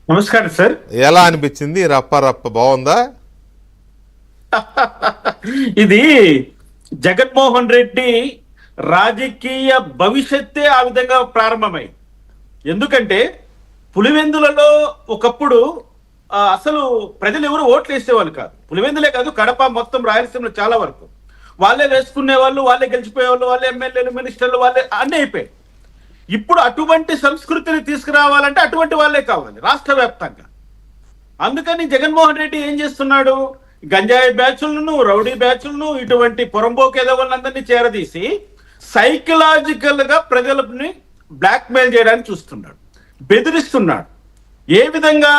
నమస్కారం సార్. ఎలా అనిపించింది? రప్ప రప్ప బాగుందా? ఇది జగన్మోహన్ రెడ్డి రాజకీయ భవిష్యత్తే ఆ విధంగా ప్రారంభమై. ఎందుకంటే పులివెందులలో ఒకప్పుడు అసలు ప్రజలు ఎవరు ఓట్లు వేసేవాళ్ళు కాదు. పులివెందులే కాదు, కడప మొత్తం రాయలసీమలో చాలా వరకు వాళ్ళే వేసుకునే వాళ్ళు, వాళ్ళే గెలిచిపోయేవాళ్ళు, వాళ్ళే ఎమ్మెల్యేలు, మినిస్టర్లు, వాళ్ళే అన్నీ అయిపోయాయి. ఇప్పుడు అటువంటి సంస్కృతిని తీసుకురావాలంటే అటువంటి వాళ్ళే కావాలి రాష్ట్ర వ్యాప్తంగా. అందుకని జగన్మోహన్ రెడ్డి ఏం చేస్తున్నాడు? గంజాయి బ్యాచులను, రౌడీ బ్యాచులను, ఇటువంటి పొరంబోకు ఎదవలందరినీ చేరదీసి సైకలాజికల్ గా ప్రజలని బ్లాక్మెయిల్ చేయడానికి చూస్తున్నాడు, బెదిరిస్తున్నాడు. ఏ విధంగా?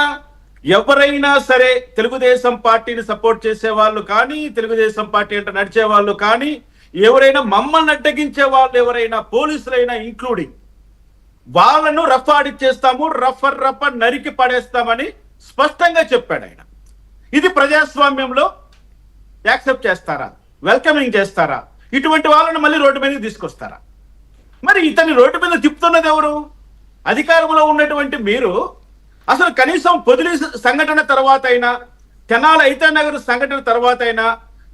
ఎవరైనా సరే తెలుగుదేశం పార్టీని సపోర్ట్ చేసే వాళ్ళు కానీ, తెలుగుదేశం పార్టీ అంటే నడిచే వాళ్ళు కానీ, ఎవరైనా మమ్మల్ని అడ్డగించే వాళ్ళు ఎవరైనా, పోలీసులైనా ఇంక్లూడింగ్, వాళ్ళను రఫ్ ఆడిచ్చేస్తాము, రఫ నరికి పడేస్తామని స్పష్టంగా చెప్పాడు ఆయన. ఇది ప్రజాస్వామ్యంలో యాక్సెప్ట్ చేస్తారా? వెల్కమింగ్ చేస్తారా? ఇటువంటి వాళ్ళను మళ్ళీ రోడ్డు మీదకి తీసుకొస్తారా? మరి ఇతని రోడ్డు మీద తిప్పుతున్నది ఎవరు? అధికారంలో ఉన్నటువంటి మీరు. అసలు కనీసం పొదిలి సంఘటన తర్వాత అయినా, తెనాలి ఐతానగర్ సంఘటన తర్వాత అయినా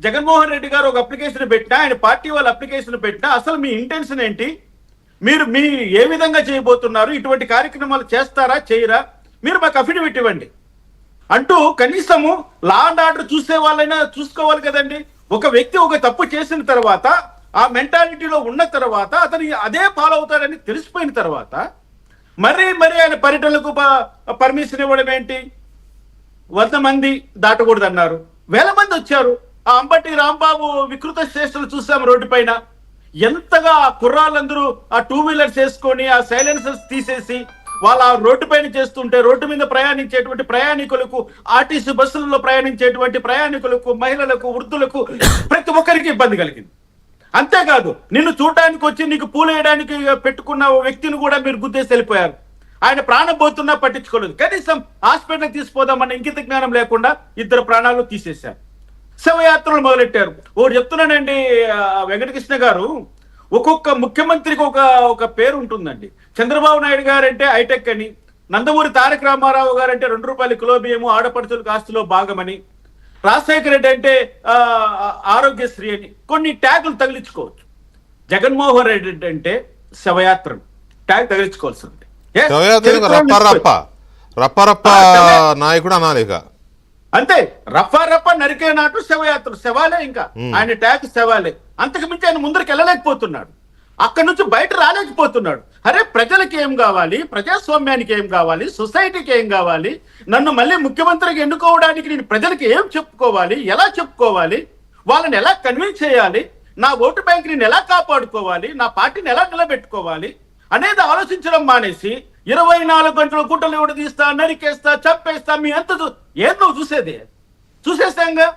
జగన్మోహన్ రెడ్డి గారు ఒక అప్లికేషన్ పెట్టినా, ఆయన పార్టీ వాళ్ళు అప్లికేషన్ పెట్టినా అసలు మీ ఇంటెన్షన్ ఏంటి? మీరు ఏ విధంగా చేయబోతున్నారు? ఇటువంటి కార్యక్రమాలు చేస్తారా, చేయరా? మీరు మాకు అఫిడవిట్ ఇవ్వండి అంటూ కనీసము లా అండ్ ఆర్డర్ చూసే వాళ్ళైనా చూసుకోవాలి కదండి. ఒక వ్యక్తి ఒక తప్పు చేసిన తర్వాత, ఆ మెంటాలిటీలో ఉన్న తర్వాత, అతను అదే ఫాలో అవుతాడని తెలిసిపోయిన తర్వాత మరీ ఆయన పర్యటనలకు పర్మిషన్ ఇవ్వడం ఏంటి? 100 మంది దాటకూడదు అన్నారు, 1000 మంది వచ్చారు. ఆ అంబటి రాంబాబు వికృత చేష్టలు చూసాం రోడ్డు పైన. ఎంతగా ఆ కుర్రాళ్ళందరూ ఆ 2 వీలర్స్ వేసుకొని ఆ సైలెన్సర్స్ తీసేసి వాళ్ళ రోడ్డు పైన చేస్తుంటే, రోడ్డు మీద ప్రయాణించేటువంటి ప్రయాణికులకు, ఆర్టీసీ బస్సులలో ప్రయాణించేటువంటి ప్రయాణికులకు, మహిళలకు, వృద్ధులకు, ప్రతి ఒక్కరికి ఇబ్బంది కలిగింది. అంతేకాదు, నిన్ను చూడడానికి వచ్చి నీకు పూలేయడానికి పెట్టుకున్న వ్యక్తిని కూడా మీరు గుద్దేసి వెళ్ళిపోయారు. ఆయన ప్రాణం పోతున్నా పట్టించుకోలేదు. కనీసం హాస్పిటల్కి తీసిపోదామన్న ఇంకిత జ్ఞానం లేకుండా 2 ప్రాణాలు తీసేశారు. శవయాత్రలు మొదలెట్టారు. ఒకటి చెప్తున్నానండి, వెంకటకృష్ణ గారు, ఒక్కొక్క ముఖ్యమంత్రికి ఒక పేరు ఉంటుందండి. చంద్రబాబు నాయుడు గారు అంటే హైటెక్ అని, నందమూరి తారక రామారావు గారు అంటే ₹2 కిలో బియ్యము ఆడపడుచులకు ఆస్తిలో భాగమని, రాజశేఖర రెడ్డి అంటే ఆరోగ్యశ్రీ అని కొన్ని ట్యాగులు తగిలించుకోవచ్చు. జగన్మోహన్ రెడ్డి అంటే శవయాత్ర ట్యాగ్ తగిలించుకోవాల్సింది. రప్ప నాయకుడు అనాలిక అంతే. రఫా నరికే నాటు శవయాత్ర, శవాలే. ఇంకా ఆయన ట్యాగ్ శవాలే. అంతకు మించి ఆయన ముందరికి వెళ్ళలేకపోతున్నాడు, అక్కడి నుంచి బయట రాలేకపోతున్నాడు. అరే, ప్రజలకి ఏం కావాలి? ప్రజాస్వామ్యానికి ఏం కావాలి? సొసైటీకి ఏం కావాలి? నన్ను మళ్ళీ ముఖ్యమంత్రిగా ఎన్నుకోవడానికి నేను ప్రజలకి ఏం చెప్పుకోవాలి? ఎలా చెప్పుకోవాలి? వాళ్ళని ఎలా కన్విన్స్ చేయాలి? నా ఓటు బ్యాంక్ నేను ఎలా కాపాడుకోవాలి? నా పార్టీని ఎలా నిలబెట్టుకోవాలి అనేది ఆలోచించడం మానేసి 24 గంటల గుట్టలు ఎవడు తీస్తా, నరికేస్తా, చంపేస్తా, మీ అంత ఏం నువ్వు చూసేది? చూసేస్తాంగా.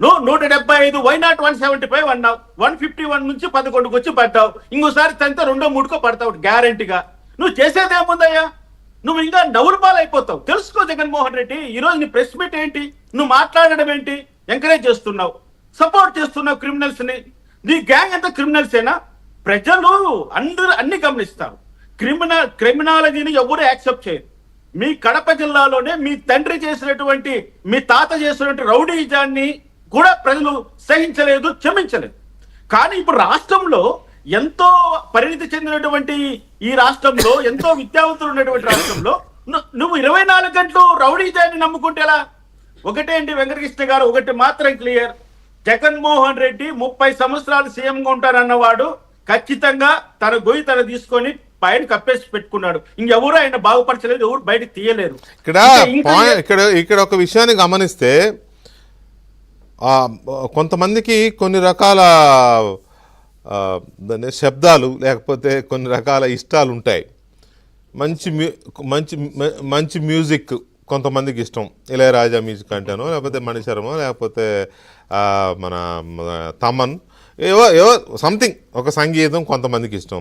నువ్వు 175, వై నాట్ 175 అన్నావు. 151 నుంచి 11కు వచ్చి పడ్డావు. ఇంకోసారి తంతే 2, 3కో పడతావు గ్యారంటీగా. నువ్వు చేసేదేముందయ్యా? నువ్వు ఇంకా నవ్వులపాలు అయిపోతావు. తెలుసుకో జగన్మోహన్ రెడ్డి, ఈ రోజు నీ ప్రెస్ మీట్ ఏంటి? నువ్వు మాట్లాడడం ఏంటి? ఎంకరేజ్ చేస్తున్నావు, సపోర్ట్ చేస్తున్నావు క్రిమినల్స్ ని. నీ గ్యాంగ్ అంతా క్రిమినల్సేనా? ప్రజలు అన్ని గమనిస్తారు. క్రిమినాలజీని ఎవరు యాక్సెప్ట్ చేయరు. మీ కడప జిల్లాలోనే మీ తండ్రి చేసినటువంటి, మీ తాత చేసినటువంటి రౌడీజాన్ని కూడా ప్రజలు సహించలేదు, క్షమించలేదు. కానీ ఇప్పుడు రాష్ట్రంలో, ఎంతో పరిణితి చెందినటువంటి ఈ రాష్ట్రంలో, ఎంతో విద్యావంతులు ఉన్నటువంటి రాష్ట్రంలో నువ్వు 24 గంటలు రౌడీజాన్ని నమ్ముకుంటేలా? ఒకటే అండి వెంకటకృష్ణ గారు, ఒకటి మాత్రం క్లియర్. జగన్మోహన్ రెడ్డి 30 సంవత్సరాలు సీఎంగా ఉంటారన్నవాడు ఖచ్చితంగా తన గొయ్యి తన తీసుకొని పైన కప్పేసి పెట్టుకున్నాడు. ఇంకెవరు ఆయన బాగుపరచలేదు, ఎవరు బయటకు తీయలేరు. ఇక్కడ ఒక విషయాన్ని గమనిస్తే, కొంతమందికి కొన్ని రకాల శబ్దాలు లేకపోతే కొన్ని రకాల ఇష్టాలు ఉంటాయి. మంచి మంచి మంచి మ్యూజిక్ కొంతమందికి ఇష్టం. ఇళయరాజా మ్యూజిక్ అంటేనో, లేకపోతే మణిశర్మ, లేకపోతే మన తమన్, ఏవో సంథింగ్ ఒక సంగీతం కొంతమందికి ఇష్టం.